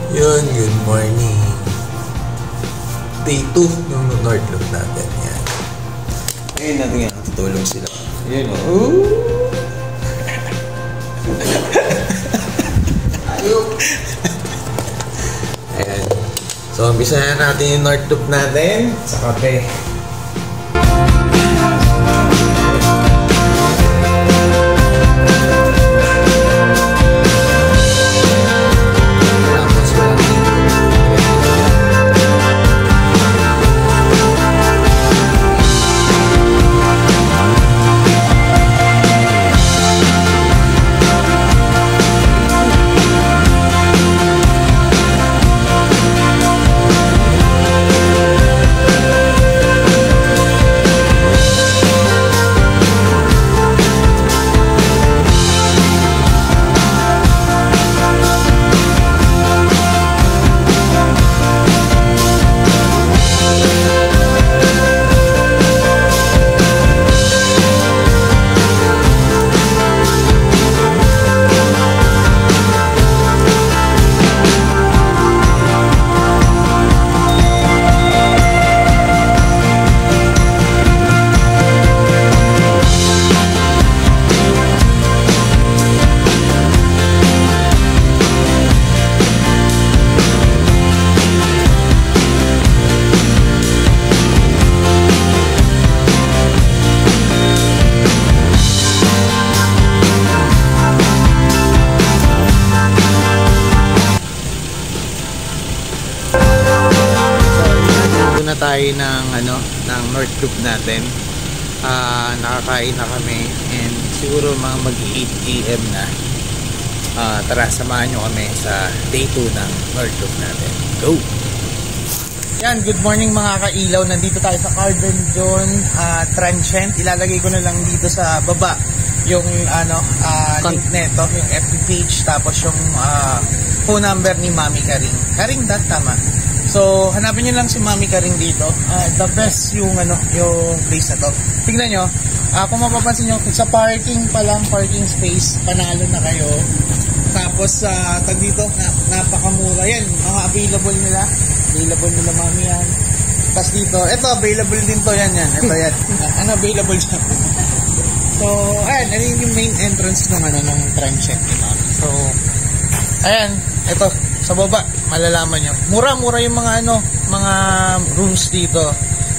Yun, good morning. Day 2 ng North Loop natin. Yan. Ngayon natin nga, tutulong sila. Yan o. Ayok! Ayan. So, umpisa na natin yung North Loop natin sa kape. Na tayo ng ng North Loop natin. Nakakain na kami and siguro mga mag 8 AM na. Tara, samahan nyo kami sa day 2 ng North Loop natin. Go! Yan, good morning mga kailaw. Nandito tayo sa Cardon John Transient. Ilalagay ko na lang dito sa baba yung link neto, yung FB page, tapos yung phone number ni Mami Karing. Karing dat, tama. So, hanapin nyo lang si Mami Karing dito. The best yung yung place na to. Tingnan nyo, kung mapapansin nyo, sa parking pa lang, parking space, panalo na kayo. Tapos, tag dito, napakamura. Yan, mga available nila. Available nila, Mami, yan. Tapos dito, ito, available din to, yan. Ito, yan. Available siya. So, ayan, yung main entrance ng transient ni Mami. So, ayan, ito, sa baba, malalaman nyo. Mura-mura yung mga mga rooms dito.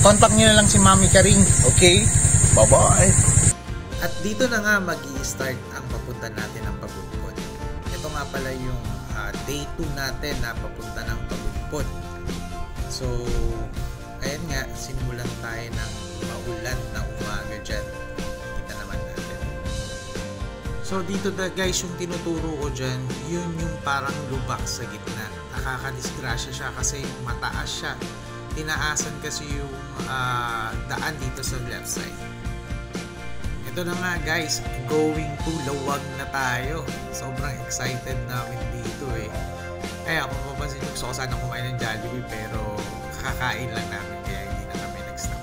Contact nyo na lang si Mami Karing. Okay? Bye-bye! At dito na nga mag-i-start ang papunta natin ng Pagudpod. Ito nga pala yung day 2 natin na papunta ng Pagudpod. So, ayan nga, sinimulan tayo ng maulan na umaga dyan. Kita naman natin. So, dito guys, yung tinuturo ko dyan, yun yung parang lubak sa gitna. Nakakadisgrasya siya kasi mataas siya. Tinaasan kasi yung daan dito sa left side. Ito na nga guys, going to Lawag na tayo. Sobrang excited namin dito eh. Kaya kung mapapansin nyo, gusto ko sana kumain ng Jollibee pero kakakain lang namin kaya hindi na kami nag-stop.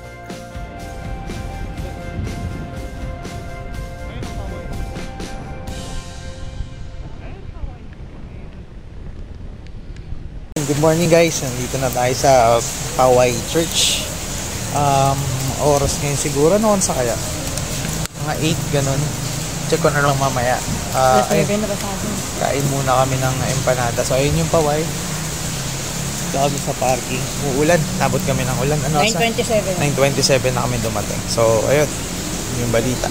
Good morning guys, nandito na tayo sa Paway Church. Oras ngayon siguro noon sa kaya mga 8 ganun. Check ko na lang mamaya. Kain muna kami ng empanada. So ayun yung Paway. Dito kami sa parking. Uulan, nabot kami ng ulan. 9:27 na kami dumating. So ayun, yung balita.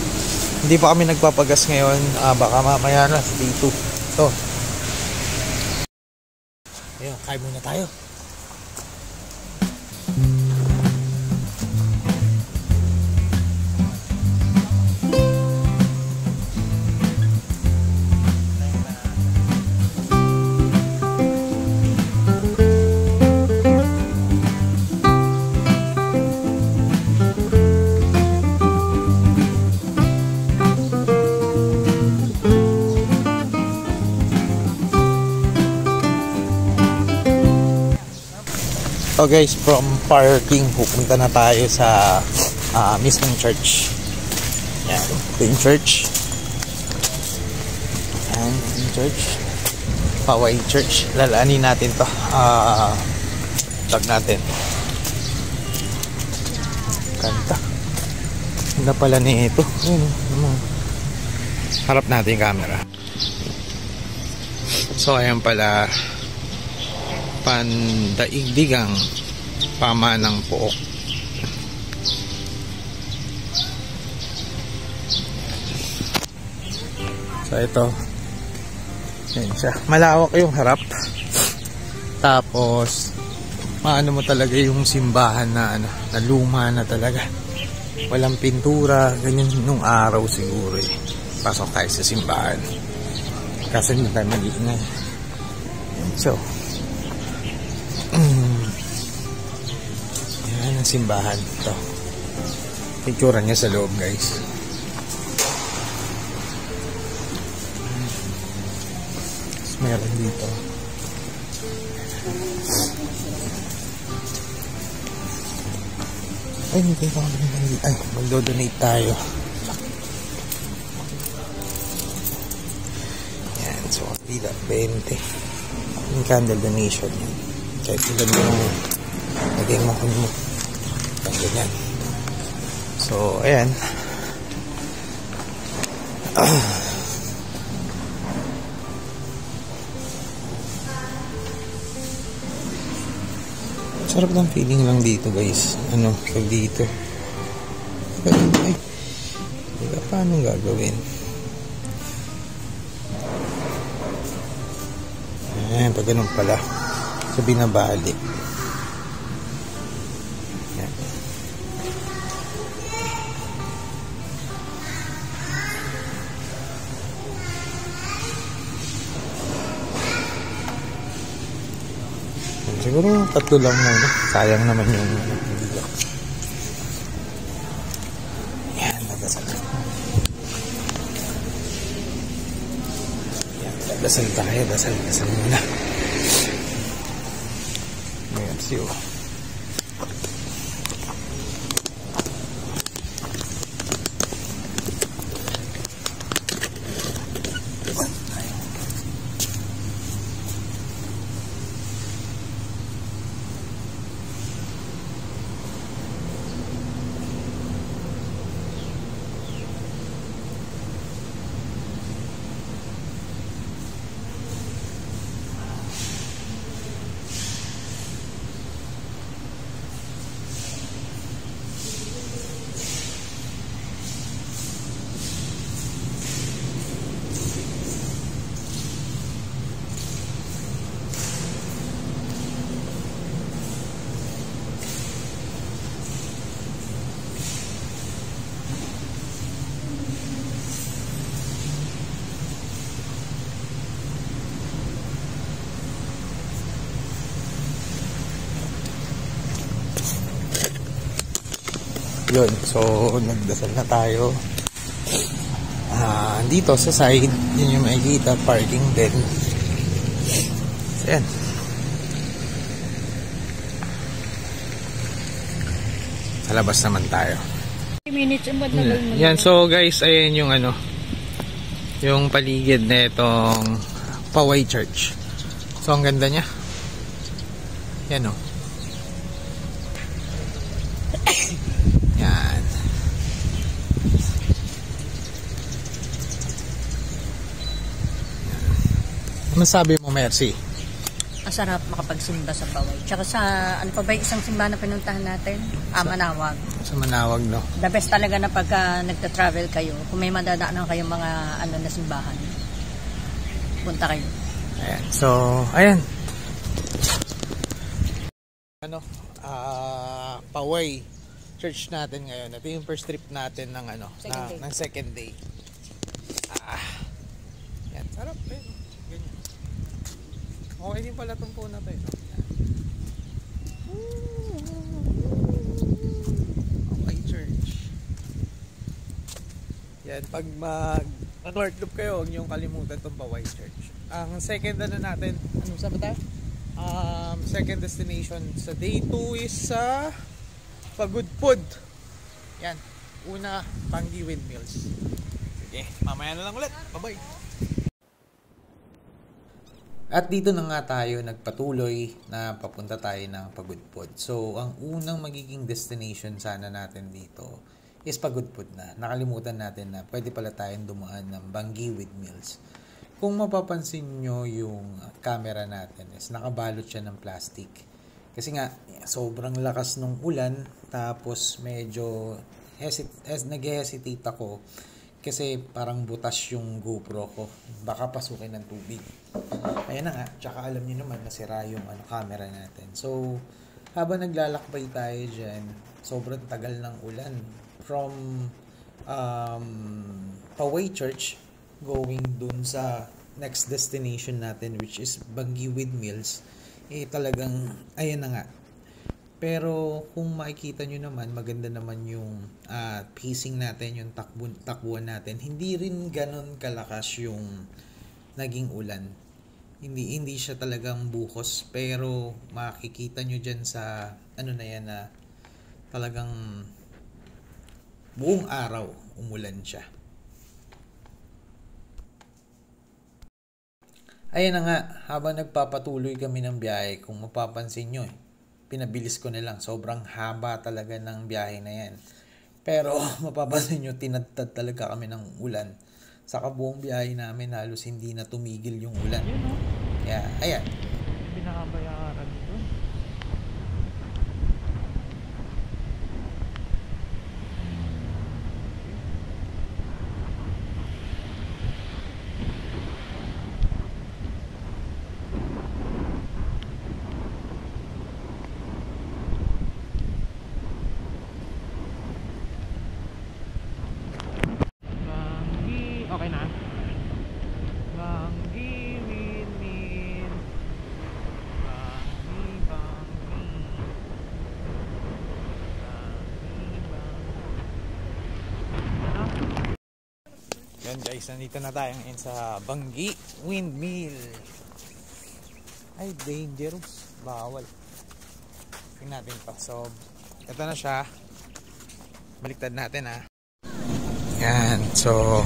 Hindi pa kami nagpapagas ngayon. Baka mamaya na day 2. So ayun, kain muna tayo. So guys, from parking pupunta na tayo sa mismong church. Yan, ito yung church. And yung church. Paway Church. Lalaanin natin to. Tag natin. Kanta. Ganda pala nito. Harap natin yung camera. So ayan pala, Pandaigdigang Pamanang Pook. So ito, yan siya. Malawak yung harap. Tapos maano mo talaga yung simbahan na ano, na luma na talaga. Walang pintura, ganyan nung araw siguro eh. Pasok tayo sa simbahan. Kasi hindi tayo mag-iingay. So, yan ang simbahan. Ito. Picture niya sa loob, guys. Meron dito. Ay, hindi ko ay, magdo-donate tayo. Yan, so dito 20 yung candle donation yan. Kahit ilan yung lagay mo kung mo ganyan. So ayan. Sarap ng feeling lang dito, guys. Ano, pag dito. Ay, diba, paano gagawin? Ayan, pag ganun pala. So, binabali. Ayan. Siguro tatlo lang muna. Sayang naman yung video. Yan, nagdasal. Yan, nagdasal tayo. Dasal muna. Ayan, siyo. Yun, so nagdasal na tayo. Dito sa side, yun yung makikita, parking din. So yan. Sa labas naman tayo. Yan, so guys, ayan yung ano, yung paligid na itong Paway Church. So ang ganda niya. Yan o. Yan. Masabi mo, Mercy? Masarap makapagsimba sa Paway. Tsaka sa, ano pa ba yung isang simbahan na pinuntahan natin? Manawag. Sa Manawag, no? The best talaga na pagka nagta-travel kayo, kung may madadaanan kayong mga ano na simbahan, punta kayo. Ayan. So, ayan. Ano, Paway Church natin ngayon. Ito yung first trip natin ng ano, ng second day. Yan, sarap eh. Ganyan. Okay din pala itong phone na to eh. Paway Church. Yan, pag mag-north loop kayo, huwag niyong kalimutan itong Paway Church. Ang second ano natin, anong sabi tayo? Second destination sa day 2 is sa Pagudpud. Yan. Una, Panggi Windmills. Sige, mamaya na lang ulit. Bye-bye. At dito na nga tayo nagpatuloy na papunta tayo ng Pagudpod. So, ang unang magiging destination sana natin dito is Pagudpod na. Nakalimutan natin na pwede pala tayong dumaan ng Bangi Windmills. Kung mapapansin nyo yung camera natin is nakabalot siya ng plastic. Kasi nga, sobrang lakas ng ulan, tapos medyo nag-hesitate ako kasi parang butas yung GoPro ko. Baka pasukin ng tubig. Ayan na nga, tsaka alam niyo naman nasira yung camera natin. So, habang naglalakbay tayo dyan, sobrang tagal ng ulan. From Poway Church, going dun sa next destination natin, which is Bangi Windmills, talagang, ayan na nga. Pero kung makikita nyo naman, maganda naman yung pacing natin, yung takbuhan natin. Hindi rin ganun kalakas yung naging ulan. Hindi siya talagang buhos, pero makikita nyo dyan sa na yan na talagang buong araw umulan siya. Ayan na nga, habang nagpapatuloy kami ng biyahe, kung mapapansin nyo pinabilis ko na lang. Sobrang haba talaga ng biyahe na yan. Pero mapapansin nyo, tinadtad talaga kami ng ulan. Sa kabuong biyahe namin, halos hindi na tumigil yung ulan. Kaya, ayan. Pinakabayaran dito. Okay na. Bangi Windmill. Yan guys, nandito na tayo ngayon sa Bangi Windmill. Ay, dangerous. Bawal. Tingnan natin pa. So, ito na siya. Baliktad natin ha. Yan, so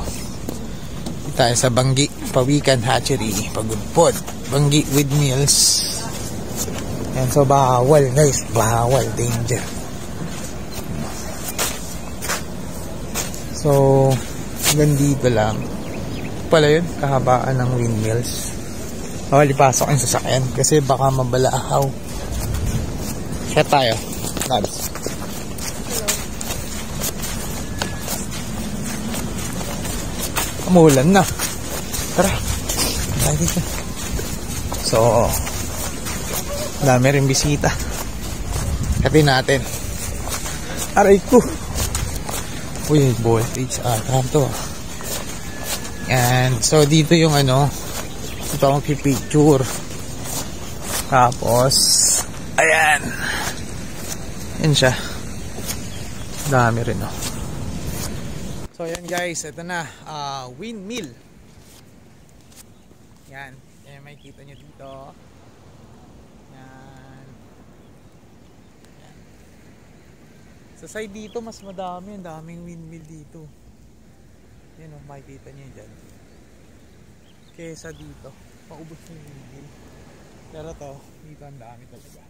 tayo sa Bangi Pawikan Hatchery, Pagudpod, Bangi Windmills. Yan, so bawal guys, bawal, danger. So hanggang dito lang pala yun, kahabaan ng windmills. Bawal ipasok ang sasakyan kasi baka mabalaahaw. Kaya tayo, labs. Umulan na. Tara. So, dami rin bisita. Kati natin. Aray ko. Uy, voltage ata to. And so dito yung ito ang picture. Tapos ayan. Yan siya. Dami rin So yan guys, ito na, windmill. Yan, makikita nyo dito. Yan. Yan. Sa side dito mas madami, ang daming windmill dito. Yan makikita nyo dyan. Kesa dito, paubos yung windmill. Pero to, dito ang dami talaga.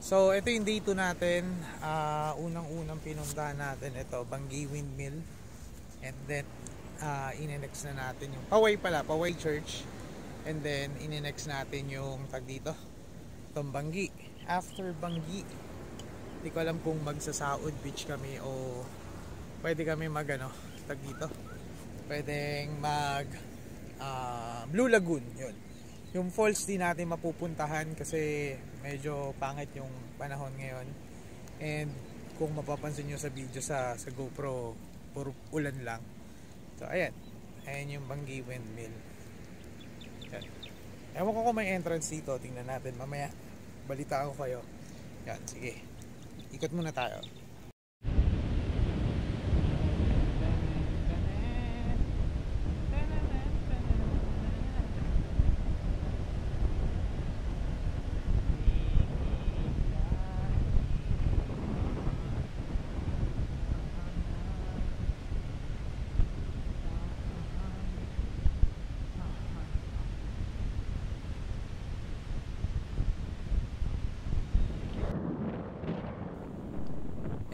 So, ito yung day 2 natin. Unang-unang pinuntahan natin ito, Bangi Windmill. And then, ininext na natin yung Poway Church. And then, ininext natin yung tag dito, itong Bangi. After Bangi, hindi ko alam kung magsasaod beach kami o pwede kami tag dito. Pwedeng Blue Lagoon, yun. Yung falls di natin mapupuntahan kasi medyo pangit yung panahon ngayon. And kung mapapansin nyo sa video sa GoPro, puro ulan lang. So ayan, ayan yung Bangi Windmill. Yan. Ewan ko kung may entrance dito, tingnan natin mamaya. Balita ko kayo. Yan, sige. Ikot muna tayo.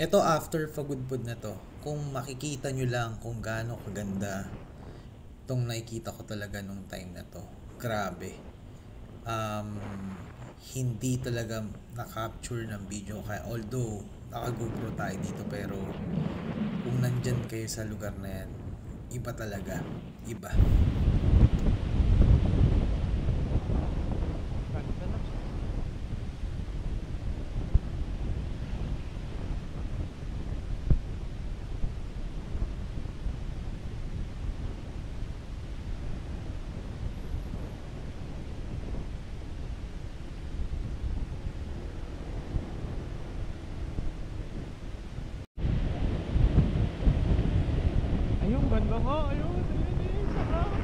Ito after Pagudpud na to, kung makikita nyo lang kung gaano kaganda itong nakikita ko talaga nung time na to. Grabe. Hindi talaga na-capture ng video kaya although naka-GoPro tayo dito pero kung nandyan kayo sa lugar na yan, iba talaga. Iba. Ganda na. Ayun, ganda nga. Ayun, ayun, sarap.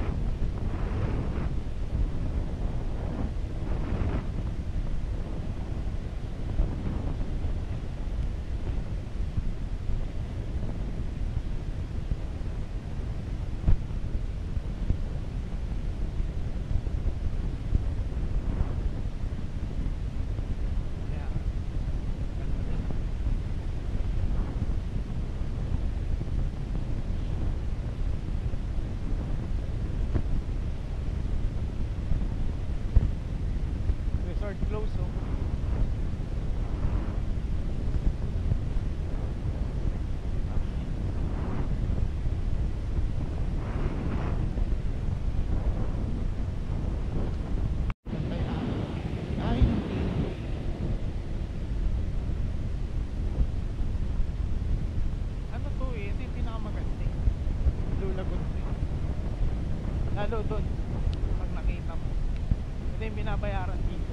Yeah. Ganda din. Resort close, oh. Ganda yan. Ay, ano to eh? Ito yung pinakamaganda eh. Lulagot to eh. Lalo doon, pag nakita mo. Ito yung binabayaran dito.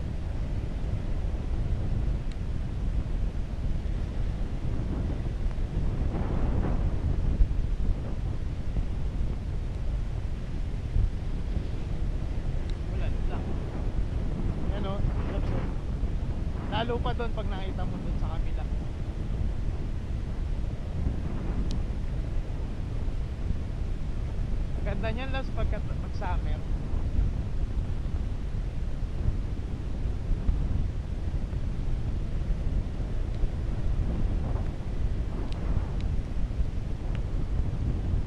Wala lang. Ano, labso. Lalo pa doon pag nakita mo doon sa kabila. Ganda niyan lang pag summer.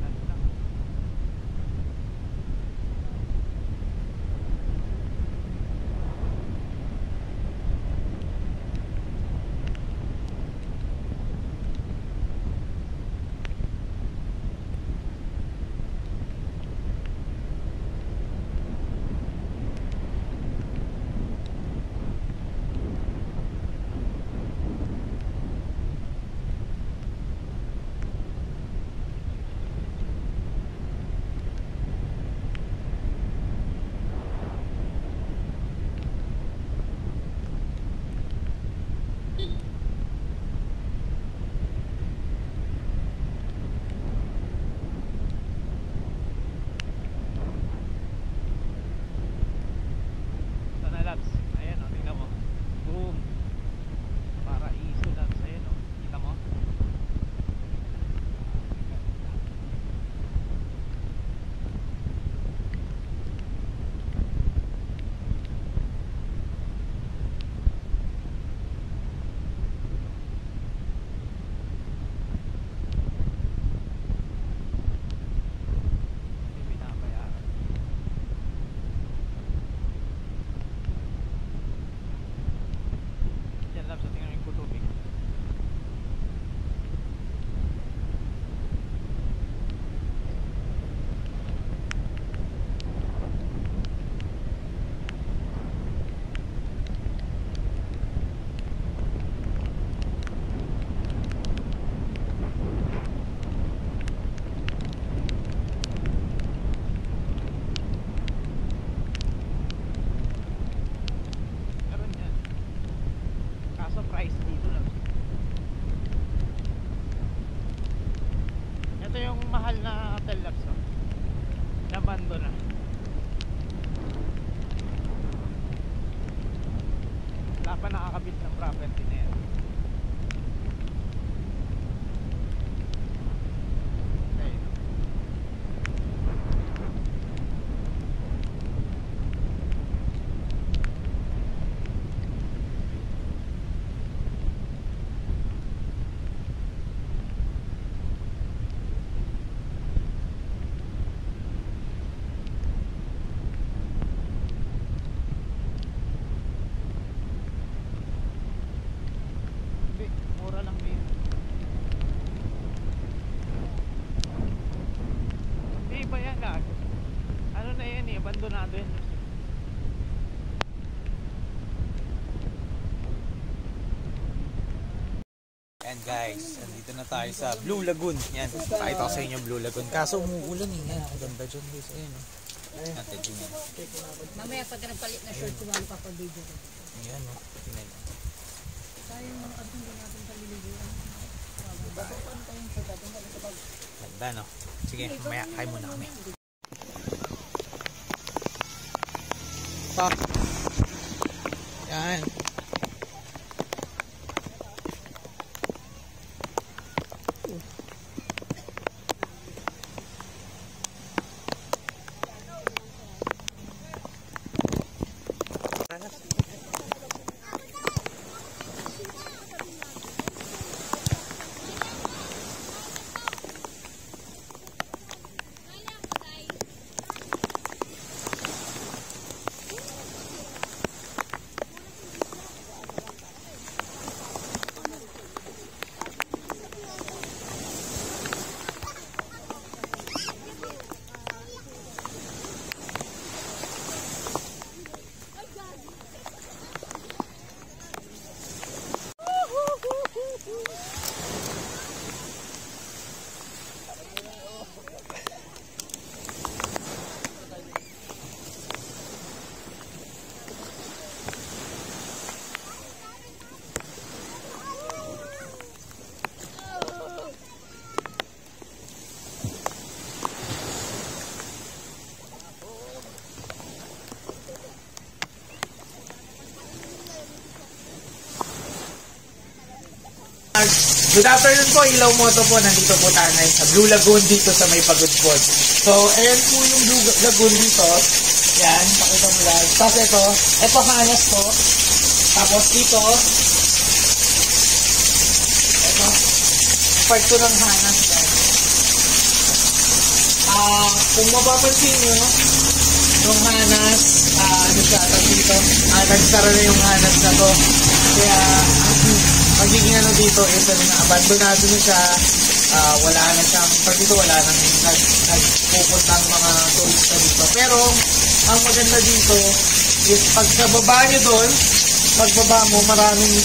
Ganda. Sana labs. Ayan o, tingnan mo. Boom. Paraiso labs. Ayan o. Kita mo? Hindi binabayaran. Yan labs. Tingnan mo yung kutubig. Meron yan. Kaso price dito lang. Ito yung mahal na hotel labs. Oh. Nabando na. Wala pa nakakabit ng property na yan. Okay. abandonado yun. And guys, andito na tayo sa Blue Lagoon. Yan, pakita ko sa inyo Blue Lagoon. Kaso umuulan eh. Yan, ang ganda dyan guys. Ayan o. Natin, tingnan. Mamaya pag nagpalit na short, kumano pa pag video. Ayan o. Tingnan. Sayang mga kapatid, hindi natin paliliguan. Ganda no. Sige, mamaya kain muna kami. Pak. Yan. Good afternoon po, Ilaw Moto po. Nandito po tayo ngayon sa Blue Lagoon dito sa may Pagod Falls. So, ayan po yung Blue Lagoon dito. Yan, pakita mo lang. Tapos ito hanas po. Tapos dito, ito, part ko ng hanas. Kung mapapansin nyo, yung hanas, ano siya, dito, nagsara na yung hanas na to. Kaya, magiging ano dito, ito na abandonado na siya, wala na siyang, pag dito wala nang nagpupuntang mga turista dito. Pero, ang maganda dito is pagkababa nyo doon, pagbaba mo, maraming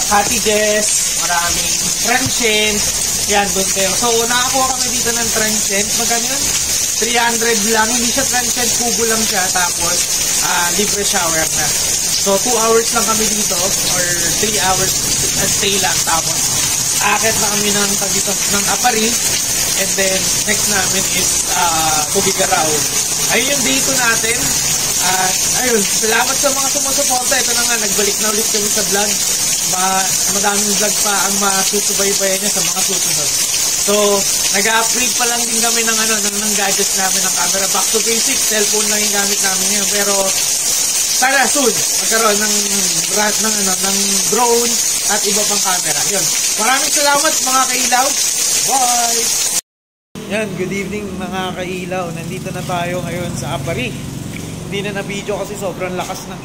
cottages, maraming transient, yan doon kayo. So, nakakuha kami dito ng transient, magkano yun? 300 lang, hindi siya transient, kubo lang siya, tapos libre shower na. So, 2 hours lang kami dito, or 3 hours stay lang, tapos akit na kami ng Apari, and then next namin is Tubigaraw. Ayun yung dito natin. Ayun, salamat sa mga sumusuporta. Ito na nga, nagbalik na ulit kami sa vlog. Madaming vlog pa ang masusubaybayan niya sa mga susunod. So, nag-upgrade pa lang din kami ng gadgets namin, ng camera. Back to basics, cellphone lang yung gamit namin ngayon. Pero, sana soon, magkaroon ng drone at iba pang camera. Yun. Maraming salamat mga kailaw. Bye! Yan, good evening mga kailaw. Nandito na tayo ngayon sa Apari. Hindi na na-video kasi sobrang lakas ng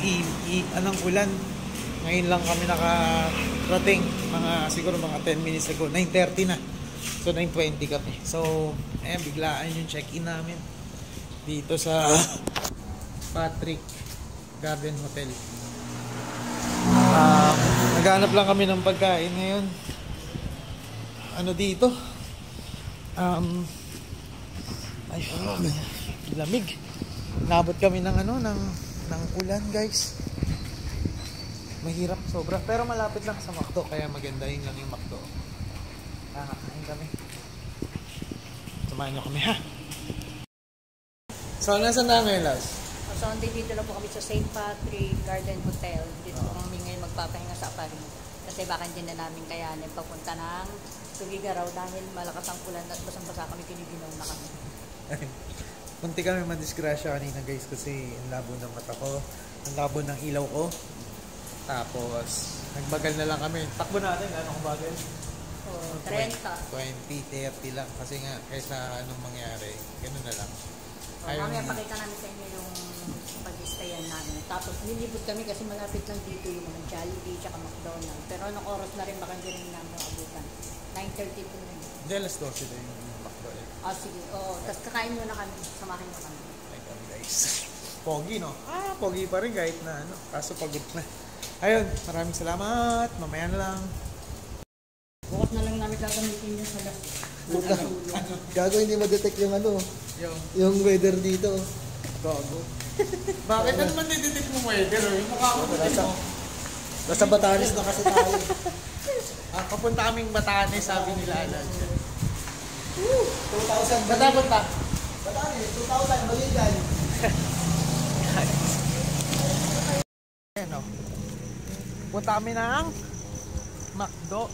anong ulan. Ngayon lang kami nakarating. Siguro mga 10 minutes ago. 9:30 na. So 9:20 kami. So, ayan, biglaan yung check-in namin. Dito sa Patrick Garden Hotel. Naghanap lang kami ng pagkain ngayon. Ano dito? Lamig. Nabot kami ng ng ulan, guys. Mahirap sobra, pero malapit lang sa McDo, kaya maganda yun lang yung McDo. Kakain kami. Samahan nyo kami, ha? So, nasan na ngayon, Lars? So, dito lang po kami sa St. Patrick Garden Hotel. Dito po kami ngayon magpapahinga sa Apari. Kasi baka hindi na namin kayanin papunta ng Tugigaraw dahil malakas ang ulan at basang-basa kami, kiniginaw na kami. Munti kami madisgrasya kanina, guys, kasi ang labo ng mata ko, ang labo ng ilaw ko. Tapos, nagbagal na lang kami. Takbo natin, anong bagal? 30. 20, 30 lang. Kasi nga, kaysa anong mangyari, gano'n na lang. Mamaya pakita namin sa inyo yung pag-stayan namin. Tapos nilibot kami kasi malapit lang dito yung mga Jollibee at McDonald's. Pero anong oras na rin baka hindi rin namin abutan. 9:30 po na yun. Hindi, alas 12 na yung McDonald's. Sige. Tapos kakain muna kami. Samahan nyo kami. Pogi, no? Pogi pa rin kahit na ano. Kaso pagod na. Ayun, maraming salamat. Mamaya na lang. Bukas na lang namin gagamitin yung sa gas. Puta. Gago, hindi ma-detect yung ano, Yung yung weather dito. gago. Bakit naman nidetect mo weather? Yung mukha ko mo. Nasa Batanes na kasi tayo. Papunta kaming Batanes, sabi nila. 2,000 Bata, punta. Batanes, 2,000 balikan. Ayan, o. Punta kami ng McDo.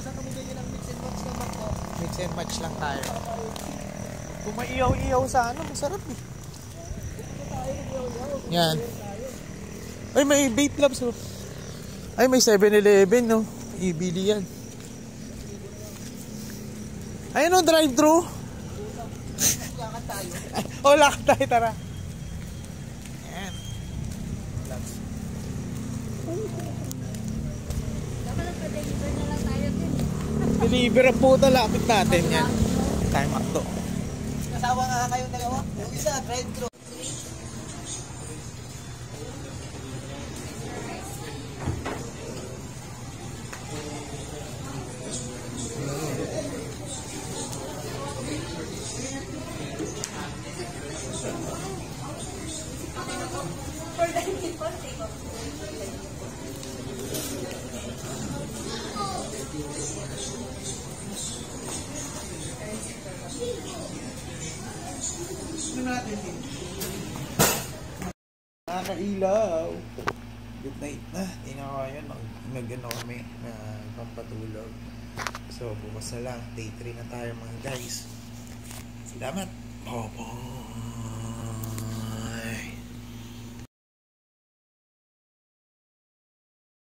Saan kami ganyan ang mix and match na Macdo? Mix and match lang tayo. Kung may iyaw-iyaw sa ano, masarap eh. Yan. Ay, may vape labs. Oh. Ay, may 7-Eleven, no? Ibili yan. Ayun, no, drive-thru. Lakad tayo. Oh, lakad tayo, tara. Yan. Labs. Dapat nagpa-deliver na lang tayo din. Deliver ang puta, lapit natin yan. Tayo McDo. Kasawa nga kayong dalawa. Yung isa, drive-thru. Nakakailaw. Good night na. Tingnan ko yun. Mag-ano kami na pampatulog. So, bukas na lang. Day 3 na tayo mga guys. Salamat. Bye-bye.